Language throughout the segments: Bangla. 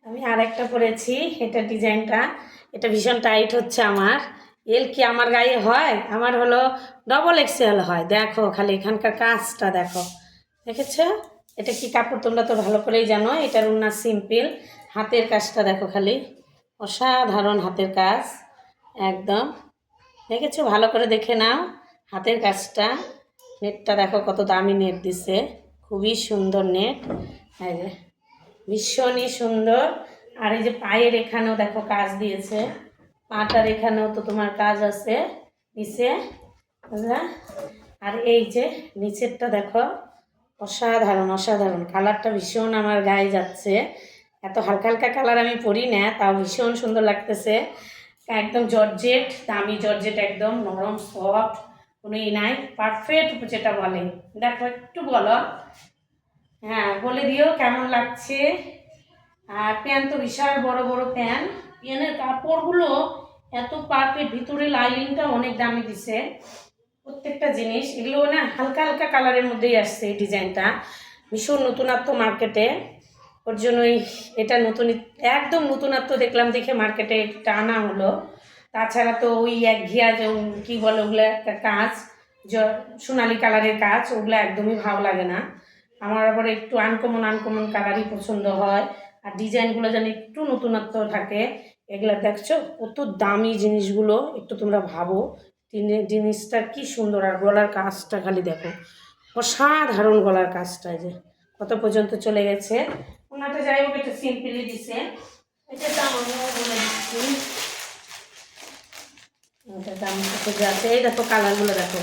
আমি আরেকটা পরেছি, এটা ডিজাইনটা, এটা ভীষণ টাইট হচ্ছে আমার। এল কি আমার গায়ে হয়? আমার হলো ডবল এক্সেল হয়। দেখো খালি এখানকার কাজটা দেখো, দেখেছ? এটা কি কাপড় তোমরা তো ভালো করেই জানো। এটার ওড়না সিম্পল, হাতের কাজটা দেখো খালি, অসাধারণ হাতের কাজ একদম। দেখেছো? ভালো করে দেখে নাও হাতের কাজটা। নেটটা দেখো কত দামি নেট দিছে, খুবই সুন্দর নেট, এই যে ভীষণই সুন্দর। আর এই যে পায়ের এখানেও দেখো কাজ দিয়েছে, পাটার এখানেও তো তোমার কাজ আছে নিচে, বুঝলা? আর এই যে নিচেরটা দেখো, অসাধারণ অসাধারণ কালারটা ভীষণ আমার গায়ে যাচ্ছে। এত হালকা হালকা কালার আমি পরি না, তাও ভীষণ সুন্দর লাগতেছে। একদম জর্জেট, দামি জর্জেট, একদম নরম সফট, কোনো ই নাই, পারফেক্ট যেটা বলে। দেখো একটু বলো, হ্যাঁ বলে দিও কেমন লাগছে। আর প্যান্ট তো বিশাল বড় বড় প্যান্ট, প্যান্টের কাপড়গুলো এত পারফেক্ট, ভিতরে লাইনিংটা অনেক দামি দিছে প্রত্যেকটা জিনিস। এগুলো না হালকা হালকা কালারের মধ্যেই আসছে এই ডিজাইনটা, ভীষণ নতুনত্ব মার্কেটে, ওর জন্যই এটা নতুন, একদম নতুনত্ব দেখলাম দেখে মার্কেটে এটা আনা হলো। তাছাড়া তো ওই একঘেয়া যে কী বলে ওগুলো একটা কাজ, সোনালি কালারের কাজ, ওগুলো একদমই ভালো লাগে না আমার। আবার একটু আনকমন আনকমন কালারই পছন্দ হয়, আর ডিজাইনগুলো যেন একটু নতুনত্ব থাকে। এগুলো দেখছো কত দামি জিনিসগুলো, একটু তোমরা ভাবো জিনিসটা কি সুন্দর। আর গলার কাজটা খালি দেখো, অসাধারণ গলার কাজটা, যে কত পর্যন্ত চলে গেছে। ওনাটা যাই হোক এটা সিম্পলি দিছে, এটার দাম আমিও বলে দিচ্ছি। এটার দাম কত যাচ্ছে, এই দেখো কালারগুলো দেখো,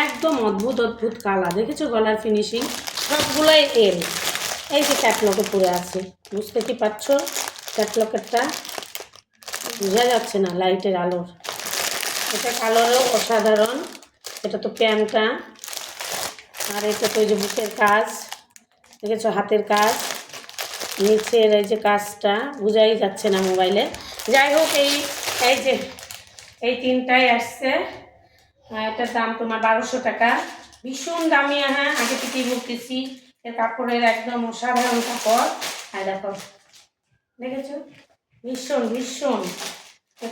একদম অদ্ভুত অদ্ভুত কালার, দেখেছো? গলার ফিনিশিং সবগুলোই এল। এই যে ক্যাটলকে পরে আছে, বুঝতে কি পারছো? ক্যাটলকেরটা বোঝা যাচ্ছে না লাইটের আলোর। এটা কালারও অসাধারণ। এটা তো প্যান্টটা, আর এটা তো ওই যে বুকের কাজ, দেখেছো? হাতের কাজ, নিচের এই যে কাজটা বোঝাই যাচ্ছে না মোবাইলে। যাই হোক এই যে এই তিনটাই আসছে। এটার দাম তোমার 1200 টাকা, ভীষণ দামি। হ্যাঁ আগে থেকেই বলতেছি, এর কাপড়ের একদম অসাধারণ কাপড়। আর দেখো, দেখেছো? ভীষণ ভীষণ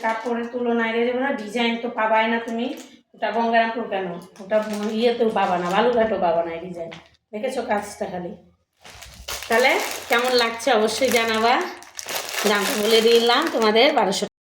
কাপড়ের তুলনায় দেবো না, ডিজাইন তো পাবাই না তুমি। ওটা গঙ্গারামপুর কেন, ওটা ইয়েতেও পাবা না, বালুঘাটও পাবা না এই ডিজাইন। দেখেছো কাজটা খালি? তাহলে কেমন লাগছে অবশ্যই জানাবা। দামটা বলে দিলাম তোমাদের 1200।